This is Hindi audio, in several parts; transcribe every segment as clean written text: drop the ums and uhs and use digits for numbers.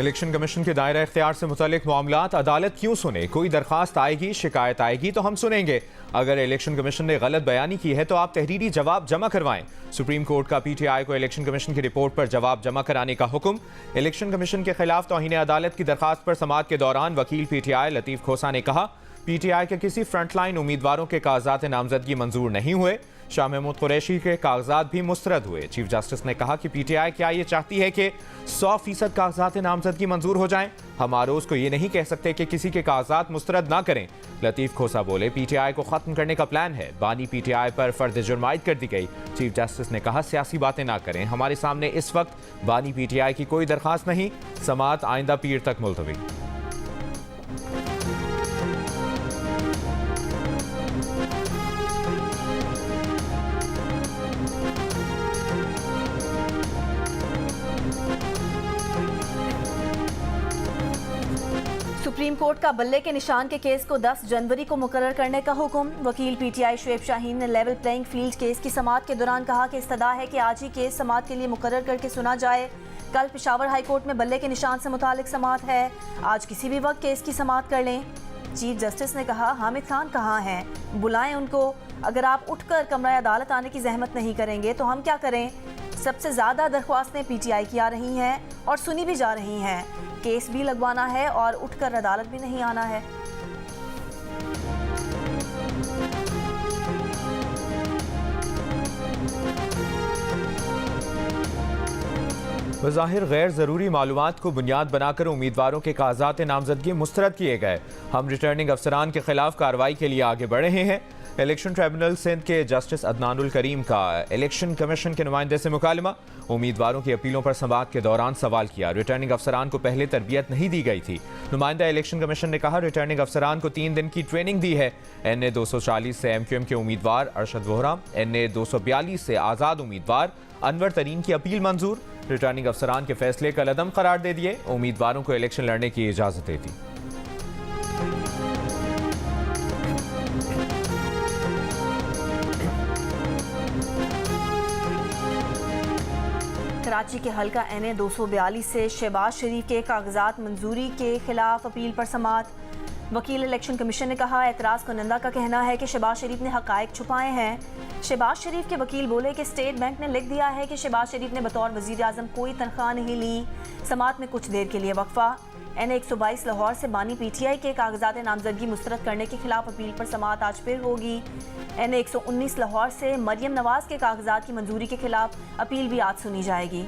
इलेक्शन कमीशन के दायरा इख्तियार से मुतालिक मामलात अदालत क्यों सुने? कोई दरखास्त आएगी, शिकायत आएगी तो हम सुनेंगे। अगर इलेक्शन कमीशन ने गलत बयानी की है तो आप तहरीरी जवाब जमा करवाएं। सुप्रीम कोर्ट का PTI को इलेक्शन कमीशन की रिपोर्ट पर जवाब जमा कराने का हुक्म। इलेक्शन कमीशन के खिलाफ तौहीन अदालत की दरखास्त पर समाअत के दौरान वकील PTI लतीफ खोसा ने कहा, PTI के किसी फ्रंटलाइन उम्मीदवारों के कागजात नामजदगी मंजूर नहीं हुए। शाह महमूद कुरैशी के कागजात भी मुस्तरद हुए। चीफ जस्टिस ने कहा कि PTI क्या ये चाहती है कि 100% कागजात नामजदगी मंजूर हो जाएं? हम आरोज को ये नहीं कह सकते कि किसी के कागजात मुस्तरद ना करें। लतीफ खोसा बोले, PTI को खत्म करने का प्लान है। बानी PTI पर फर्द जुर्म आयद कर दी गई। चीफ जस्टिस ने कहा, सियासी बातें ना करें। हमारे सामने इस वक्त बानी PTI की कोई दरखास्त नहीं। समाअत आइंदा पीर तक मुलतवी। सुप्रीम कोर्ट का बल्ले के निशान के केस को 10 जनवरी को मुकर्रर करने का हुक्म। वकील PTI शुएब शाहीन ने लेवल प्लेइंग फील्ड केस की समाअत के दौरान कहा कि इस्तदा है कि आज ही केस समाअत के लिए मुकर्रर करके सुना जाए। कल पेशावर हाई कोर्ट में बल्ले के निशान से मुतालिक समाअत है। आज किसी भी वक्त केस की समाअत कर लें। चीफ जस्टिस ने कहा, हामिद खान कहाँ हैं? बुलाएं उनको। अगर आप उठकर कमरा अदालत आने की जहमत नहीं करेंगे तो हम क्या करें? सबसे ज़्यादा दरख्वास्तें PTI की आ रही हैं और सुनी भी जा रही हैं। केस भी लगवाना है और उठकर अदालत भी नहीं आना है। बज़ाहिर गैर ज़रूरी मालूमात को बुनियाद बनाकर उम्मीदवारों के कागजात नामजदगी मुस्तरद किए गए। हम रिटर्निंग अफसरान के खिलाफ कार्रवाई के लिए आगे बढ़ रहे हैं। इलेक्शन ट्रिब्यूनल सिंध के जस्टिस अदनानुल करीम का इलेक्शन कमीशन के नुमाइंदे से मुकालमा। उम्मीदवारों की अपीलों पर समाअत के दौरान सवाल किया। रिटर्निंग अफसरान को पहले तरबियत नहीं दी गई थी। नुमाइंदा इलेक्शन कमीशन ने कहा, रिटर्निंग अफसरान को 3 दिन की ट्रेनिंग दी है। NA 240 से MQM के उम्मीदवार अरशद वोहरा, NA 242 से आज़ाद उम्मीदवार अनवर तरीन की अपील मंजूर। रिटर्निंग अफसरान के फैसले का लदम करार दे दिए। उम्मीदवारों को इलेक्शन लड़ने की इजाजत दे दी। कराची के हल्का NA 242 से शहबाज शरीफ के कागजात मंजूरी के खिलाफ अपील पर समाअत। वकील इलेक्शन कमीशन ने कहा, एतराज़ कुनंदा का कहना है कि शहबाज शरीफ ने हक़ाइक़ छुपाए हैं। शहबाज शरीफ के वकील बोले कि स्टेट बैंक ने लिख दिया है कि शहबाज शरीफ ने बतौर वज़ीर आज़म कोई तनख्वाह नहीं ली। समाअत में कुछ देर के लिए वक्फा। NA 122 लाहौर से बानी PTI के कागजात नामजदगी मुस्तरद करने के खिलाफ अपील पर समाअत आज फिर होगी। NA 119 लाहौर से मरियम नवाज के कागजात की मंजूरी के खिलाफ अपील भी आज सुनी जाएगी।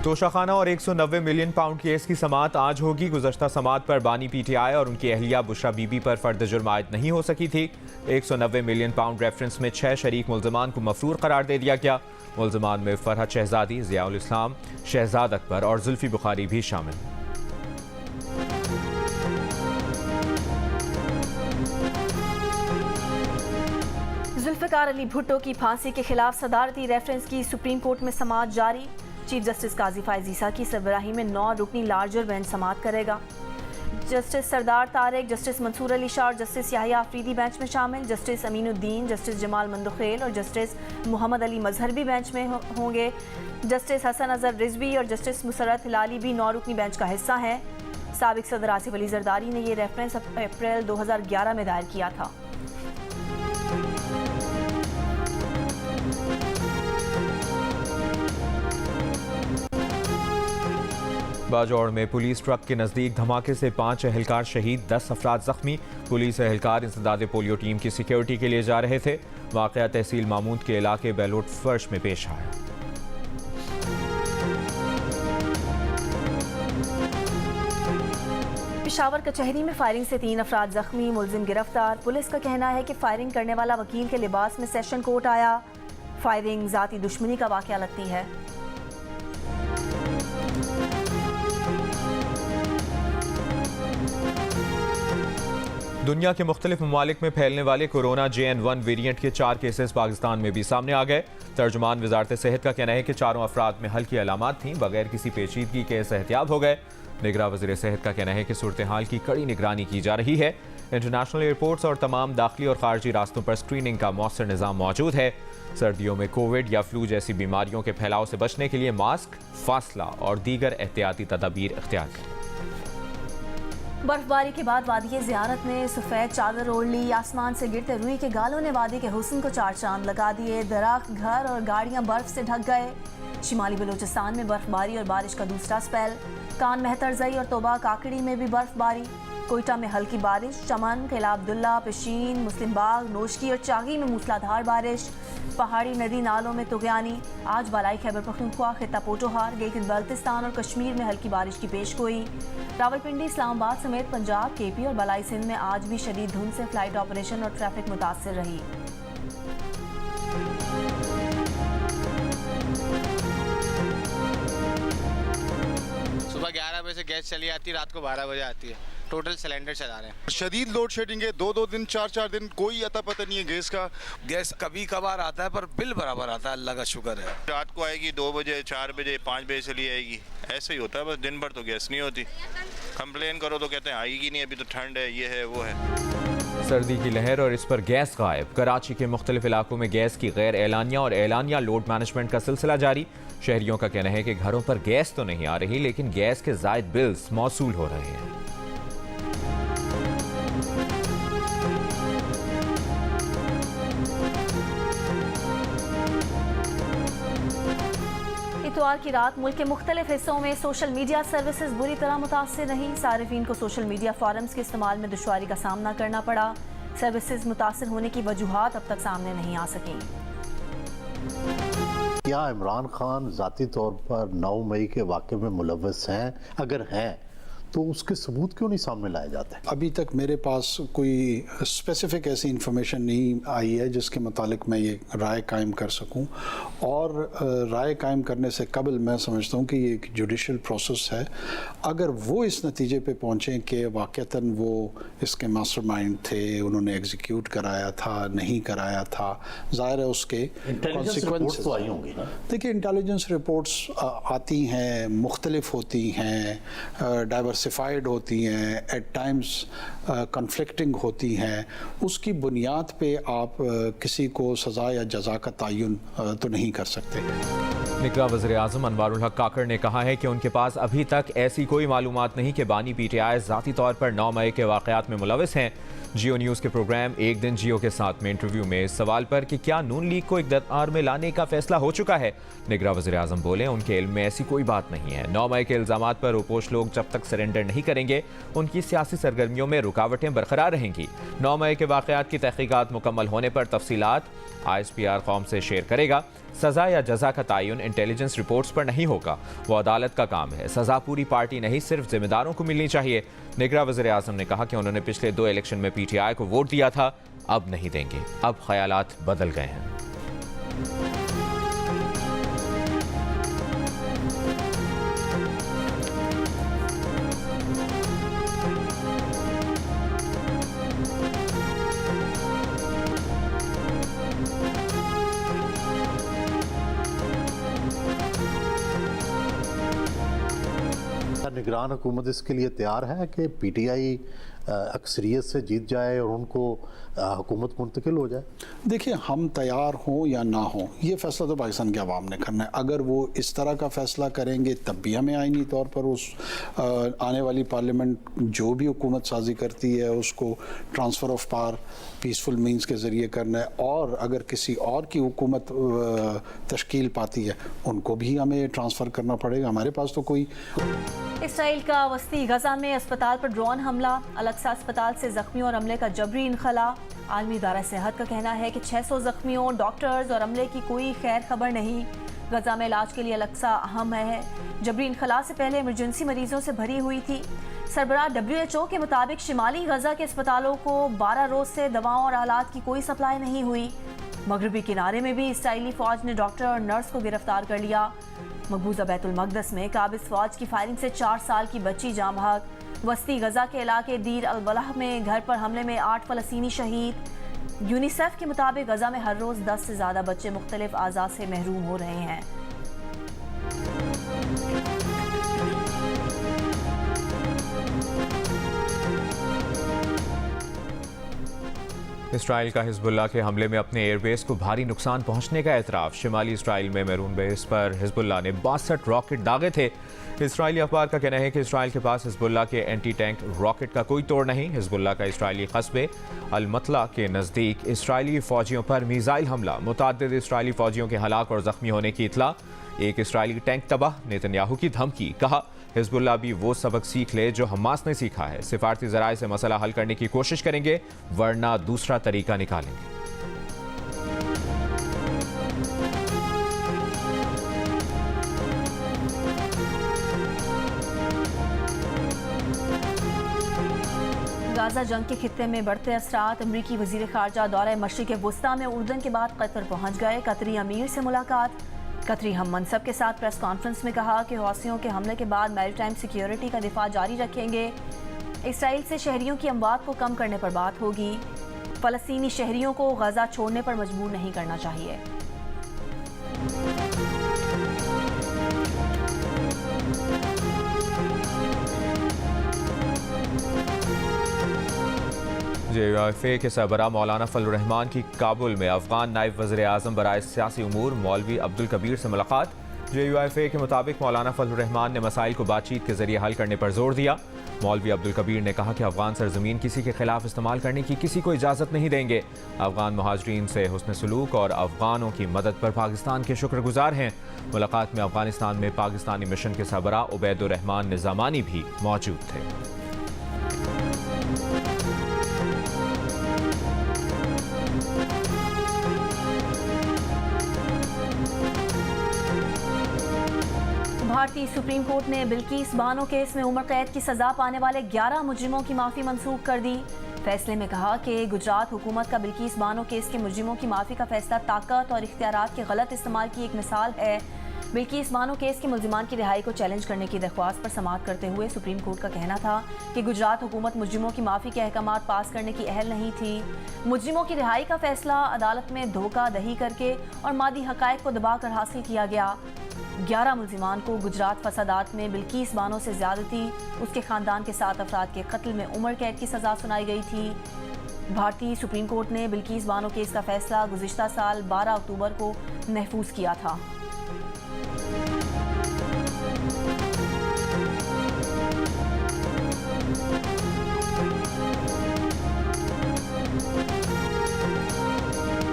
तोशाखाना और 190 मिलियन पाउंड केस की समाअत आज होगी। गुज़श्ता समाअत पर बानी PTI और उनकी अहलिया बुशरा बीबी पर फर्द जुर्म आयद नहीं हो सकी थी। 190 मिलियन पाउंड रेफरेंस में 6 शरीक मुल्ज़मान को मफरूर करार दे दिया गया। मुल्ज़मान में फरहत शहजादी, ज़ियाउल इस्लाम, शहजाद अकबर और जुल्फी बुखारी भी शामिल। जुल्फ़िकार अली भुट्टो की फांसी के खिलाफ सदारती रेफरेंस की सुप्रीम कोर्ट में समाअत जारी। चीफ जस्टिस काजी फायज़ ईसा की सरबराही में 9 रुकनी लार्जर बेंच समाअत करेगा। जस्टिस सरदार तारिक, जस्टिस मंसूर अली शाह और जस्टिस याहिया अफरीदी बेंच में शामिल। जस्टिस अमीनुद्दीन, जस्टिस जमाल मंदखेल और जस्टिस मोहम्मद अली मजहर भी बेंच में होंगे। जस्टिस हसन अजहर रिजवी और जस्टिस मुसर्रत हिलाली भी 9 रुकनी बेंच का हिस्सा हैं। साबिक सदर आसिफ अली जरदारी ने यह रेफरेंस अप्रैल 2011 में दायर किया था। बाजौड़ में पुलिस ट्रक के नज़दीक धमाके से 5 एहलकार शहीद, 10 अफराद जख्मी। पुलिस एहलकार इंसदाद पोलियो टीम की सिक्योरिटी के लिए जा रहे थे। वाक़या तहसील मामूद के इलाके बैलोट फर्श में पेश आया। पेशावर कचहरी में फायरिंग से 3 अफराद जख्मी, मुलजिम गिरफ्तार। पुलिस का कहना है कि फायरिंग करने वाला वकील के लिबास में सेशन कोर्ट आया। फायरिंग ज़ाती दुश्मनी का वाक़या लगती है। दुनिया के मुख्तलिफ ममालिक में फैलने वाले कोरोना JN1 वेरिएंट के 4 केसेस पाकिस्तान में भी सामने आ गए। तर्जुमान वजारत सेहत का कहना है कि चारों अफराद में हल्की अलामात थीं, बगैर किसी पेचीदगी के सेहतियाब हो गए। निगरान वज़ीर सेहत का कहना है कि सूरत हाल की कड़ी निगरानी की जा रही है। इंटरनेशनल एयरपोर्ट्स और तमाम दाखिली और खारजी रास्तों पर स्क्रीनिंग का मौसर निज़ाम मौजूद है। सर्दियों में कोविड या फ्लू जैसी बीमारियों के फैलाव से बचने के लिए मास्क, फासला और दीगर एहतियाती तदाबीर इख्तियार करें। बर्फबारी के बाद वादी ज़ियारत ने सफ़ेद चादर ओढ़ ली। आसमान से गिरते रुई के गालों ने वादी के हुस्न को चार चांद लगा दिए। दरख्त, घर और गाड़ियां बर्फ से ढक गए। शिमाली बलूचिस्तान में बर्फबारी और बारिश का दूसरा स्पेल। कान, मेहतरजई और तोबा काकड़ी में भी बर्फबारी। कोयटा में हल्की बारिश। चमन, किला अब्दुल्ला, पिशीन, मुस्लिम बाग, नोशकी और चागी में मूसलाधार बारिश। पहाड़ी नदी नालों में तुगयानी। आज बालाई खैबर पख्तूनख्वा, खिता पोटोहार, गिलगित बल्तिस्तान और कश्मीर में हल्की बारिश की पेशगोई। रावलपिंडी, इस्लामाबाद समेत पंजाब, केपी और बलाई सिंध में आज भी शदीद धुंध से फ्लाइट ऑपरेशन और ट्रैफिक मुतासर रही। सुबह 11 बजे से गैस चली आती है, रात को 12 बजे आती है। टोटल सिलेंडर चला रहे हैं। शदीद लोड शेडिंग है, दो दिन 4 दिन कोई अता पता नहीं है गैस का। गैस कभी कभार आता है पर बिल बराबर आता है, अल्लाह का शुक्र है। रात को आएगी 2 बजे, 4 बजे, 5 बजे चली आएगी, ऐसे ही होता है। बस दिन भर तो गैस नहीं होती। कंप्लेन करो तो कहते हैं आएगी नहीं, अभी तो ठंड है, ये है वो है। सर्दी की लहर और इस पर गैस गायब। कराची के मुख्तलिफ इलाकों में गैस की गैर एलानिया और एलानिया लोड मैनेजमेंट का सिलसिला जारी। शहरियों का कहना है कि घरों पर गैस तो नहीं आ रही, लेकिन गैस के जायद बिल्स मौसूल हो रहे हैं। इतवार की रात मुल्क के मुख्तलिफ हिस्सों में सोशल मीडिया सर्विसेज बुरी तरह मुतासर रहीं। सारिफीन को सोशल मीडिया फोरम्स के इस्तेमाल में दुश्वारी का सामना करना पड़ा। सर्विसेज मुतासर होने की वजूहात अब तक सामने नहीं आ सकी। क्या इमरान खान ज़ाती तौर पर 9 मई के वाक़े में मुलव्वस हैं? अगर हैं तो उसके सबूत क्यों नहीं सामने लाए जाते? अभी तक मेरे पास कोई स्पेसिफिक ऐसी इंफॉर्मेशन नहीं आई है जिसके मुतालिक मैं ये राय कायम कर सकूं। और राय कायम करने से कबल मैं समझता हूं कि ये एक जुडिशल प्रोसेस है। अगर वो इस नतीजे पे पहुंचें कि वाक़तन वो इसके मास्टरमाइंड थे, उन्होंने एग्जीक्यूट कराया था, नहीं कराया था, ज़ाहिर है उसके कॉन्सिक्वेंसेस तो आई होंगी ना। देखिए, इंटेलिजेंस रिपोर्ट्स आती हैं, मुख्तलिफ होती हैं, डाइवर्सिफाइड होती हैं, एट टाइम्स कन्फ्लिक्टिंग होती हैं। उसकी बुनियाद पे आप किसी को सज़ा या जज़ा का तयन तो नहीं कर सकते। निगरान वज़ीर-ए-आज़म अनवारुल हक काकड़ ने कहा है कि उनके पास अभी तक ऐसी कोई मालूमात नहीं कि बानी PTI ज़ाती तौर पर 9 मई के वाक़यात में मुलविस हैं। जियो न्यूज़ के प्रोग्राम एक दिन जियो के साथ में इंटरव्यू में इस सवाल पर कि क्या नून लीग को इक़्तिदार में लाने का फैसला हो चुका है, निगरान वज़ीर-ए-आज़म बोले उनके इल्म में ऐसी कोई बात नहीं है। 9 मई के इल्ज़ामात पर रूपोश लोग जब तक सरेंडर नहीं करेंगे उनकी सियासी सरगर्मियों में रुकावटें बरकरार रहेंगी। 9 मई के वाक़यात की तहक़ीक़ात मुकम्मल होने पर तफसीलात ISPR कौम से शेयर करेगा। सज़ा या जज़ा का तयन इंटेलिजेंस रिपोर्ट्स पर नहीं होगा, वो अदालत का काम है। सज़ा पूरी पार्टी नहीं, सिर्फ जिम्मेदारों को मिलनी चाहिए। निगरान वज़ीर-ए-आज़म ने कहा कि उन्होंने पिछले 2 इलेक्शन में PTI को वोट दिया था, अब नहीं देंगे। अब ख्यालात बदल गए हैं। निगरान हुकूमत इसके लिए तैयार है कि PTI अक्सरियत से जीत जाए और उनको हुकूमत मुंतकिल हो जाए? देखिए, हम तैयार हों या ना हों, ये फ़ैसला तो पाकिस्तान के अवाम ने करना है। अगर वो इस तरह का फ़ैसला करेंगे तब भी हमें आईनी तौर पर उस आने वाली पार्लियामेंट जो भी हुकूमत साजी करती है उसको transfer of power peaceful means के ज़रिए करना है। और अगर किसी और की हुकूमत तश्कील पाती है उनको भी हमें ट्रांसफ़र करना पड़ेगा। हमारे पास तो कोई। इसराइल का वस्ती गजा में अस्पताल पर ड्रोन हमला। अलक्सा अस्पताल से जख्मियों और अमले का जबरी इनखला। आलमी इदारा सेहत का कहना है कि 600 जख्मियों, डॉक्टर्स और अमले की कोई खैर खबर नहीं। गजा में इलाज के लिए अलक्सा अहम है। जबरी इनखला से पहले इमरजेंसी मरीजों से भरी हुई थी। सरबराह WHO के मुताबिक शिमाली गजा के अस्पतालों को 12 रोज से दवाओं और आलात की कोई सप्लाई नहीं हुई। मगरबी किनारे में भी इसराइली फौज ने डॉक्टर और नर्स को गिरफ्तार कर लिया। मकबूजा बैतुल मकदस में काबिज फौज की फायरिंग से 4 साल की बच्ची जाँ भाग। वस्ती गजा के इलाके दीर अल-बलाह में घर पर हमले में 8 फ़लस्तीनी शहीद। यूनिसेफ के मुताबिक गजा में हर रोज़ 10 से ज़्यादा बच्चे मुख्तलिफ आज़ाद से महरूम हो रहे हैं। इसराइल का हिजबुल्लाह के हमले में अपने एयरबेस को भारी नुकसान पहुंचने का एतराफ़। शिमाली इसराइल में मैरून बेस पर हिजबुल्लाह ने 62 रॉकेट दागे थे। इसराइली अखबार का कहना है कि इसराइल के पास हिजबुल्लाह के एंटी टैंक रॉकेट का कोई तोड़ नहीं। हिजबुल्लाह का इसराइली कस्बे अल-मतला के नज़दीक इसराइली फ़ौजियों पर मिसाइल हमला, मुतअद्दिद इसराइली फ़ौजियों के हलाक और ज़ख्मी होने की इतला। एक इसराइली टैंक तबाह, नेतन्याहू की धमकी। कहा हिजबुल्लाह भी वो सबक सीख ले जो हमास ने सीखा है। सिफारती ज़राए से मसला हल करने की कोशिश करेंगे, वरना दूसरा तरीका निकालेंगे। गाजा जंग के खित्ते में बढ़ते असरात। अमरीकी वजीर खारजा दौरे मशरिक़ वुस्ता में उर्दन के बाद कतर पहुंच गए। कतरी अमीर से मुलाकात। कतरी हम मनसब के साथ प्रेस कॉन्फ्रेंस में कहा कि हौसियों के हमले के बाद मैरीटाइम सिक्योरिटी का दिफा जारी रखेंगे। इसराइल से शहरियों की अमवात को कम करने पर बात होगी। फ़लस्तीनी शहरियों को गजा छोड़ने पर मजबूर नहीं करना चाहिए। JUIFA के सरबराह मौलाना फजल रहमान की काबुल में अफगान नायब वज़ीर आज़म बराए सियासी उमूर मौलवी अब्दुल कबीर से मुलाकात। JUIFA के मुताबिक मौलाना फजल रहमान ने मसाइल को बातचीत के जरिए हल करने पर जोर दिया। मौलवी अब्दुल कबीर ने कहा कि अफगान सरजमीन किसी के खिलाफ इस्तेमाल करने की किसी को इजाज़त नहीं देंगे। अफगान मुहाजिरीन से हुस्न सलूक और अफगानों की मदद पर पाकिस्तान के शुक्रगुजार हैं। मुलाकात में अफगानिस्तान में पाकिस्तानी मिशन के सरबराह उबैदुर रहमान निज़ामानी भी मौजूद थे। भारतीय सुप्रीम कोर्ट ने बिल्किस बानो केस में उम्र कैद की सजा पाने वाले 11 मुजरिमों की माफ़ी मंसूख कर दी। फैसले में कहा कि गुजरात हुकूमत का बिल्किस बानो केस के मुजरिमों की माफ़ी का फैसला ताकत और इख्तियारात के गलत इस्तेमाल की एक मिसाल है। बिल्किस बानो केस के मुलजिमान की रिहाई को चैलेंज करने की दरख्वास्त पर समाअत करते हुए सुप्रीम कोर्ट का कहना था कि गुजरात हुकूमत मुजरिमों की माफ़ी के अहकामात पास करने की अहल नहीं थी। मुजरिमों की रिहाई का फैसला अदालत में धोखा दही करके और मादी हक़ाइक़ को दबाकर हासिल किया गया। 11 मुलजिमान को गुजरात फसादात में बिल्किस बानो से ज़्यादती, उसके ख़ानदान के 7 अफराद के कत्ल में उम्र कैद की सज़ा सुनाई गई थी। भारतीय सुप्रीम कोर्ट ने बिल्किस बानो केस का फैसला गुज़िश्ता साल 12 अक्टूबर को महफूज किया था।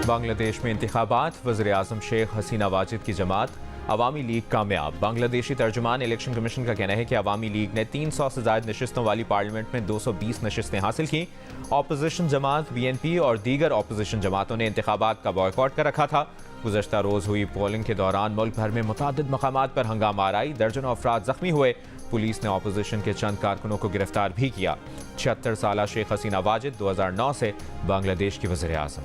बांग्लादेश में इंतखाबात, वज़ीर आज़म शेख हसीना वाजिद की जमात अवामी लीग कामयाब। बांग्लादेशी तर्जुमान इलेक्शन कमीशन का कहना है कि अवामी लीग ने 300 से ज़ायद नशिस्तों वाली पार्लियामेंट में 220 नशिस्तें हासिल की। ऑपोजिशन जमात BNP और दीगर ऑपोजिशन जमातों ने इंतखाबात का बॉयकॉट कर रखा था। गुज़श्ता रोज़ हुई पोलिंग के दौरान मुल्क भर में मुतादिद मकामात पर हंगामा आई, दर्जनों अफराद जख्मी हुए। पुलिस ने ऑपोजिशन के चंद कारकुनों को गिरफ्तार भी किया। 76 साला शेख हसीना वाजिद 2009 से बांग्लादेश की वज़ीर आज़म।